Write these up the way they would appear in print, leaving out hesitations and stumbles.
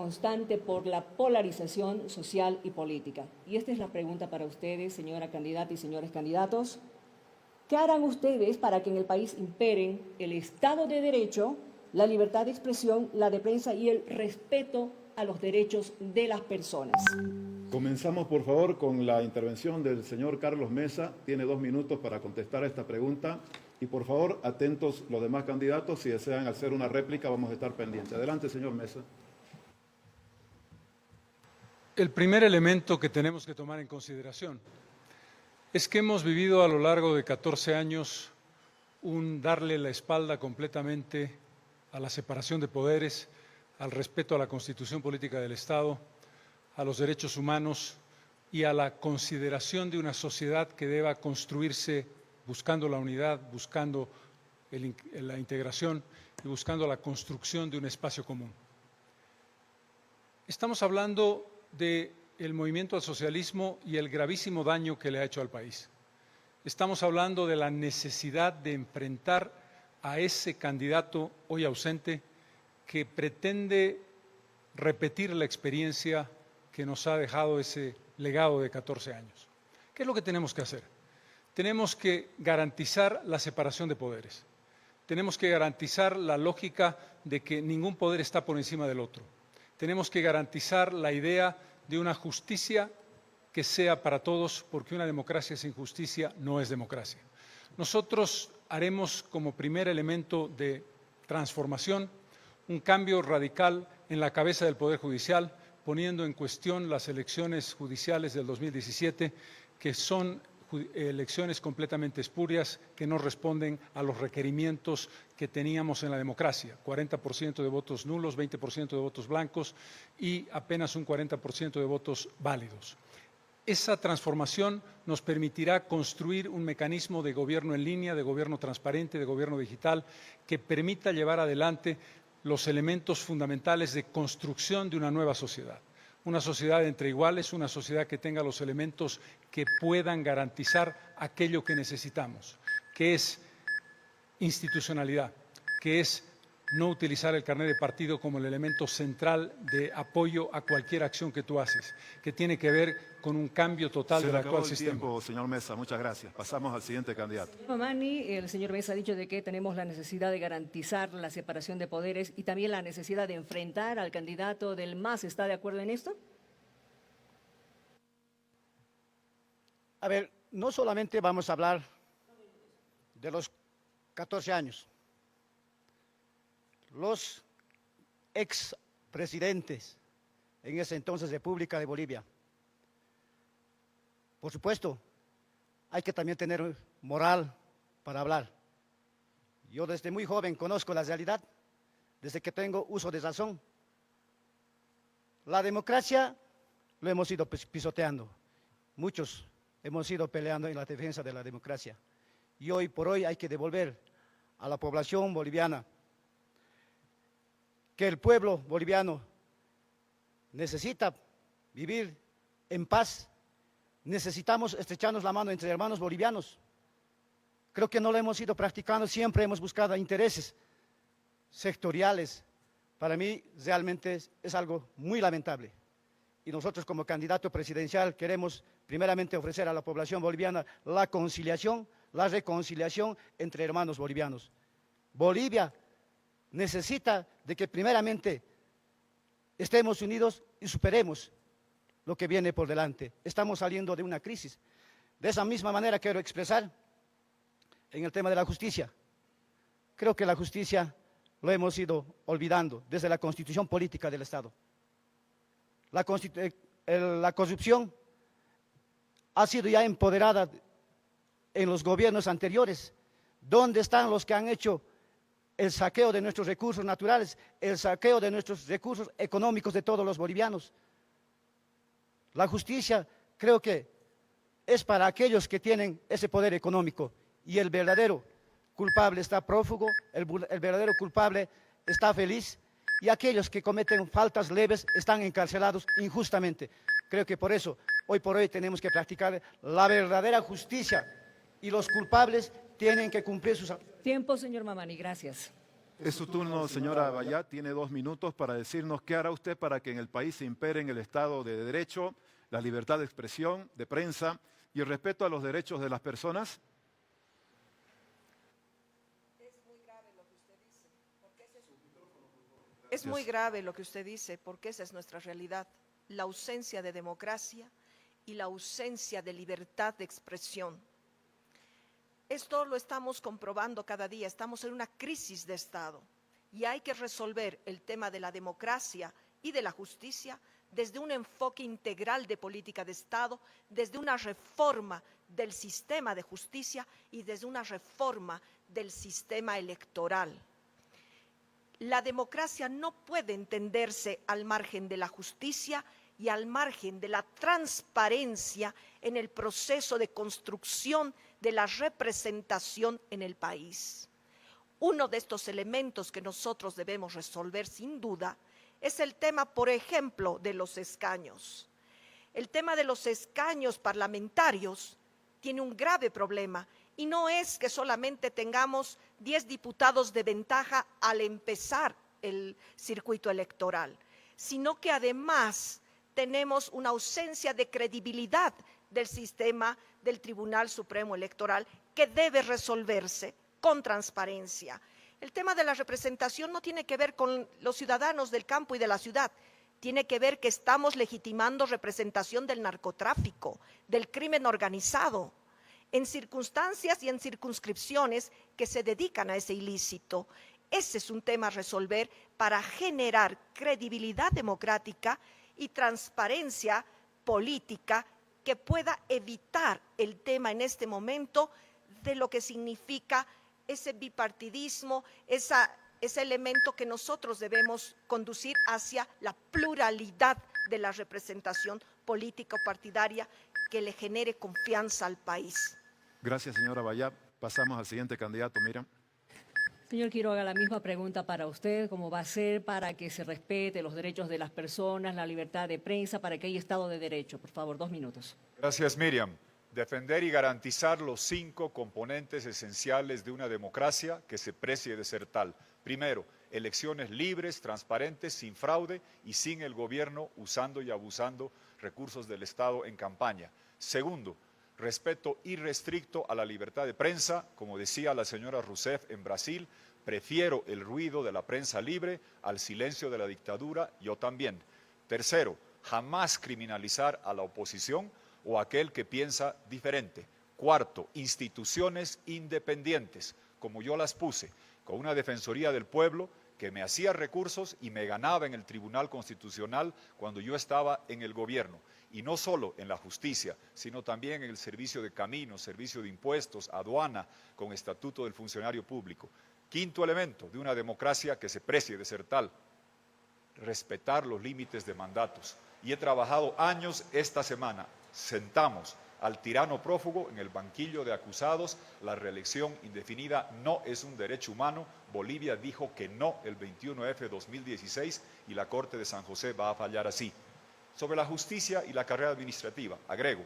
constante por la polarización social y política. Y esta es la pregunta para ustedes, señora candidata y señores candidatos. ¿Qué harán ustedes para que en el país imperen el Estado de Derecho, la libertad de expresión, la de prensa y el respeto a los derechos de las personas? Comenzamos, por favor, con la intervención del señor Carlos Mesa. Tiene 2 minutos para contestar a esta pregunta. Y, por favor, atentos los demás candidatos. Si desean hacer una réplica, vamos a estar pendientes. Adelante, señor Mesa. El primer elemento que tenemos que tomar en consideración es que hemos vivido a lo largo de 14 años un darle la espalda completamente a la separación de poderes, al respeto a la Constitución Política del Estado, a los derechos humanos y a la consideración de una sociedad que deba construirse buscando la unidad, buscando la integración y buscando la construcción de un espacio común. Estamos hablando del movimiento al socialismo y el gravísimo daño que le ha hecho al país. Estamos hablando de la necesidad de enfrentar a ese candidato hoy ausente que pretende repetir la experiencia que nos ha dejado ese legado de 14 años. ¿Qué es lo que tenemos que hacer? Tenemos que garantizar la separación de poderes. Tenemos que garantizar la lógica de que ningún poder está por encima del otro. Tenemos que garantizar la idea de una justicia que sea para todos, porque una democracia sin justicia no es democracia. Nosotros haremos como primer elemento de transformación un cambio radical en la cabeza del Poder Judicial, poniendo en cuestión las elecciones judiciales del 2017, que son elecciones completamente espurias que no responden a los requerimientos que teníamos en la democracia. 40% de votos nulos, 20% de votos blancos y apenas un 40% de votos válidos. Esa transformación nos permitirá construir un mecanismo de gobierno en línea, de gobierno transparente, de gobierno digital, que permita llevar adelante los elementos fundamentales de construcción de una nueva sociedad. Una sociedad entre iguales, una sociedad que tenga los elementos que puedan garantizar aquello que necesitamos, que es institucionalidad, que es no utilizar el carnet de partido como el elemento central de apoyo a cualquier acción que tú haces, que tiene que ver con un cambio total del actual sistema. Tiempo, señor Mesa, muchas gracias. Pasamos al siguiente candidato. Señor Mamani, el señor Mesa ha dicho de que tenemos la necesidad de garantizar la separación de poderes y también la necesidad de enfrentar al candidato del MAS. ¿Está de acuerdo en esto? A ver, no solamente vamos a hablar de los 14 años. Los expresidentes en ese entonces República de Bolivia. Por supuesto, hay que también tener moral para hablar. Yo desde muy joven conozco la realidad, desde que tengo uso de razón. La democracia lo hemos ido pisoteando. Muchos hemos ido peleando en la defensa de la democracia. Y hoy por hoy hay que devolver a la población boliviana que el pueblo boliviano necesita vivir en paz. Necesitamos estrecharnos la mano entre hermanos bolivianos. Creo que no lo hemos ido practicando, siempre hemos buscado intereses sectoriales. Para mí realmente es algo muy lamentable. Y nosotros como candidato presidencial queremos primeramente ofrecer a la población boliviana la conciliación, la reconciliación entre hermanos bolivianos. Bolivia necesita de que primeramente estemos unidos y superemos lo que viene por delante. Estamos saliendo de una crisis. De esa misma manera quiero expresar en el tema de la justicia. Creo que la justicia lo hemos ido olvidando desde la constitución política del Estado. La corrupción ha sido ya empoderada en los gobiernos anteriores. ¿Dónde están los que han hecho el saqueo de nuestros recursos naturales, el saqueo de nuestros recursos económicos de todos los bolivianos? La justicia creo que es para aquellos que tienen ese poder económico y el verdadero culpable está prófugo, el verdadero culpable está feliz y aquellos que cometen faltas leves están encarcelados injustamente. Creo que por eso, hoy por hoy tenemos que practicar la verdadera justicia y los culpables tienen que cumplir sus... Tiempo, señor Mamani, gracias. Es su turno, señora Bayat. Tiene 2 minutos para decirnos qué hará usted para que en el país se imperen el Estado de Derecho, la libertad de expresión, de prensa y el respeto a los derechos de las personas. Es muy grave lo que usted dice, porque esa es nuestra realidad, la ausencia de democracia y la ausencia de libertad de expresión. Esto lo estamos comprobando cada día, estamos en una crisis de Estado y hay que resolver el tema de la democracia y de la justicia desde un enfoque integral de política de Estado, desde una reforma del sistema de justicia y desde una reforma del sistema electoral. La democracia no puede entenderse al margen de la justicia y al margen de la transparencia en el proceso de construcción de la representación en el país. Uno de estos elementos que nosotros debemos resolver sin duda es el tema, por ejemplo, de los escaños. El tema de los escaños parlamentarios tiene un grave problema y no es que solamente tengamos 10 diputados de ventaja al empezar el circuito electoral, sino que además tenemos una ausencia de credibilidad del sistema del Tribunal Supremo Electoral que debe resolverse con transparencia. El tema de la representación no tiene que ver con los ciudadanos del campo y de la ciudad, tiene que ver que estamos legitimando representación del narcotráfico, del crimen organizado, en circunstancias y en circunscripciones que se dedican a ese ilícito. Ese es un tema a resolver para generar credibilidad democrática y transparencia política que pueda evitar el tema en este momento de lo que significa ese bipartidismo, ese elemento que nosotros debemos conducir hacia la pluralidad de la representación política o partidaria que le genere confianza al país. Gracias, señora Bayat. Pasamos al siguiente candidato, Miriam. Señor Quiroga, la misma pregunta para usted, ¿cómo va a ser para que se respete los derechos de las personas, la libertad de prensa, para que haya Estado de Derecho? Por favor, 2 minutos. Gracias, Miriam. Defender y garantizar los 5 componentes esenciales de una democracia que se precie de ser tal. Primero, elecciones libres, transparentes, sin fraude y sin el gobierno usando y abusando recursos del Estado en campaña. Segundo, respeto irrestricto a la libertad de prensa. Como decía la señora Rousseff en Brasil, prefiero el ruido de la prensa libre al silencio de la dictadura, yo también. Tercero, jamás criminalizar a la oposición o aquel que piensa diferente. Cuarto, instituciones independientes, como yo las puse, con una Defensoría del Pueblo que me hacía recursos y me ganaba en el Tribunal Constitucional cuando yo estaba en el gobierno. Y no solo en la justicia, sino también en el servicio de caminos, servicio de impuestos, aduana, con estatuto del funcionario público. Quinto elemento de una democracia que se precie de ser tal, respetar los límites de mandatos. Y he trabajado años esta semana. Sentamos al tirano prófugo en el banquillo de acusados. La reelección indefinida no es un derecho humano. Bolivia dijo que no el 21F 2016 y la Corte de San José va a fallar así. Sobre la justicia y la carrera administrativa, agrego,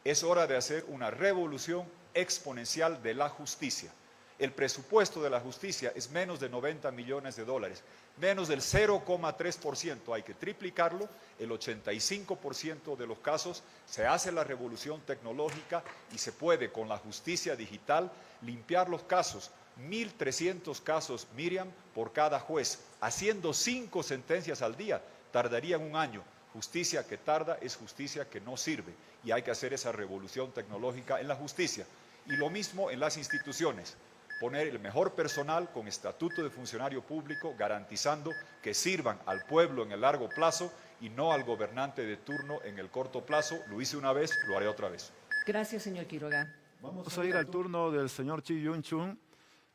es hora de hacer una revolución exponencial de la justicia. El presupuesto de la justicia es menos de 90 millones de dólares, menos del 0,3%, hay que triplicarlo, el 85% de los casos se hace la revolución tecnológica y se puede con la justicia digital limpiar los casos, 1.300 casos, Miriam, por cada juez, haciendo 5 sentencias al día, tardarían un año. Justicia que tarda es justicia que no sirve y hay que hacer esa revolución tecnológica en la justicia. Y lo mismo en las instituciones. Poner el mejor personal con estatuto de funcionario público, garantizando que sirvan al pueblo en el largo plazo y no al gobernante de turno en el corto plazo. Lo hice una vez, lo haré otra vez. Gracias, señor Quiroga. Vamos a ir al turno del señor Chi Yun-Chun.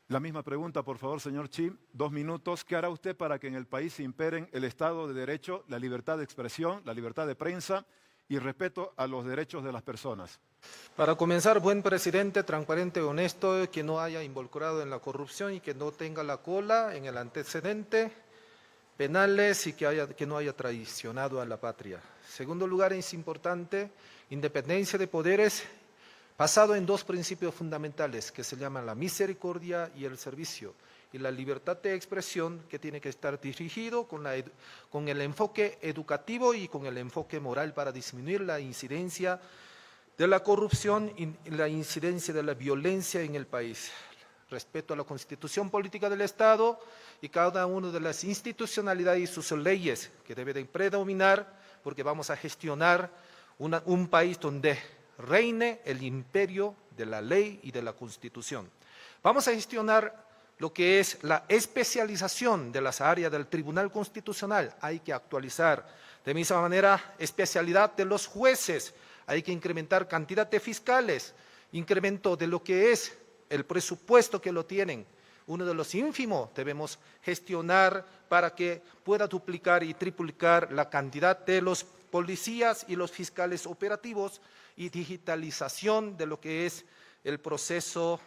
La misma pregunta, por favor, señor Chi. 2 minutos. ¿Qué hará usted para que en el país se imperen el Estado de Derecho, la libertad de expresión, la libertad de prensa y respeto a los derechos de las personas? Para comenzar, buen presidente, transparente, honesto, que no haya involucrado en la corrupción y que no tenga la cola en el antecedente penales y que no haya traicionado a la patria. Segundo lugar, es importante, independencia de poderes basado en 2 principios fundamentales que se llaman la misericordia y el servicio. y la libertad de expresión que tiene que estar dirigido con el enfoque educativo y con el enfoque moral para disminuir la incidencia de la corrupción y la incidencia de la violencia en el país. Respeto a la Constitución Política del Estado y cada una de las institucionalidades y sus leyes que deben predominar, porque vamos a gestionar un país donde reine el imperio de la ley y de la Constitución. Vamos a gestionar lo que es la especialización de las áreas del Tribunal Constitucional. Hay que actualizar. De misma manera, especialidad de los jueces. Hay que incrementar cantidad de fiscales, incremento de lo que es el presupuesto que lo tienen. Uno de los ínfimos debemos gestionar para que pueda duplicar y triplicar la cantidad de los policías y los fiscales operativos y digitalización de lo que es el proceso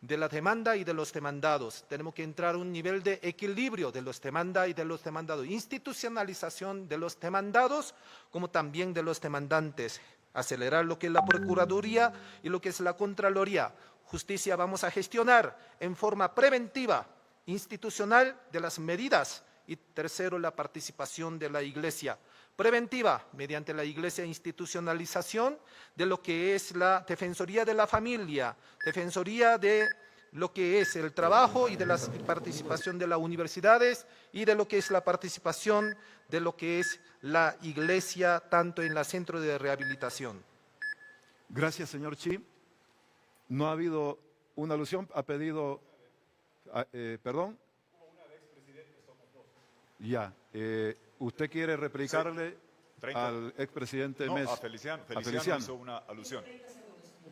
de la demanda y de los demandados. Tenemos que entrar a un nivel de equilibrio de los demandas y de los demandados, institucionalización de los demandados como también de los demandantes, acelerar lo que es la Procuraduría y lo que es la Contraloría. Justicia vamos a gestionar en forma preventiva, institucional de las medidas y tercero, la participación de la Iglesia. Preventiva, mediante la Iglesia, institucionalización de lo que es la Defensoría de la Familia, Defensoría de lo que es el trabajo y de la participación de las universidades y de lo que es la participación de lo que es la Iglesia, tanto en el centro de rehabilitación. Gracias, señor Chi. No ha habido una alusión, ha pedido, perdón. Ya, ¿usted quiere replicarle al expresidente No, Mesa? a Feliciano. Feliciano hizo una alusión.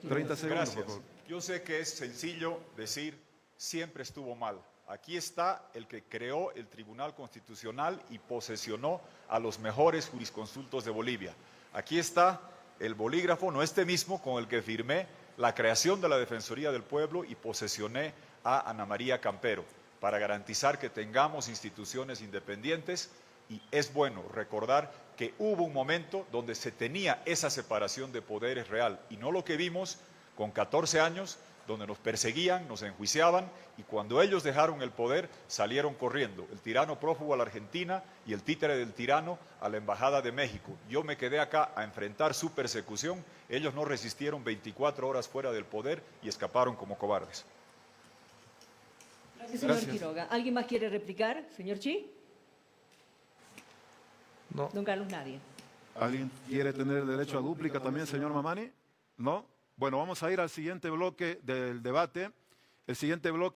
30 segundos, Gracias. por favor. Yo sé que es sencillo decir siempre estuvo mal. Aquí está el que creó el Tribunal Constitucional y posesionó a los mejores jurisconsultos de Bolivia. Aquí está el bolígrafo, no este mismo, con el que firmé la creación de la Defensoría del Pueblo y posesioné a Ana María Campero para garantizar que tengamos instituciones independientes. Y es bueno recordar que hubo un momento donde se tenía esa separación de poderes real y no lo que vimos con 14 años, donde nos perseguían, nos enjuiciaban y cuando ellos dejaron el poder salieron corriendo. El tirano prófugo a la Argentina y el títere del tirano a la Embajada de México. Yo me quedé acá a enfrentar su persecución. Ellos no resistieron 24 horas fuera del poder y escaparon como cobardes. Gracias, señor Gracias. Quiroga. ¿Alguien más quiere replicar? Señor Chi. No. Don Carlos, nadie. ¿Alguien quiere tener derecho a dúplica también, señor Mamani? ¿No? Bueno, vamos a ir al siguiente bloque del debate. El siguiente bloque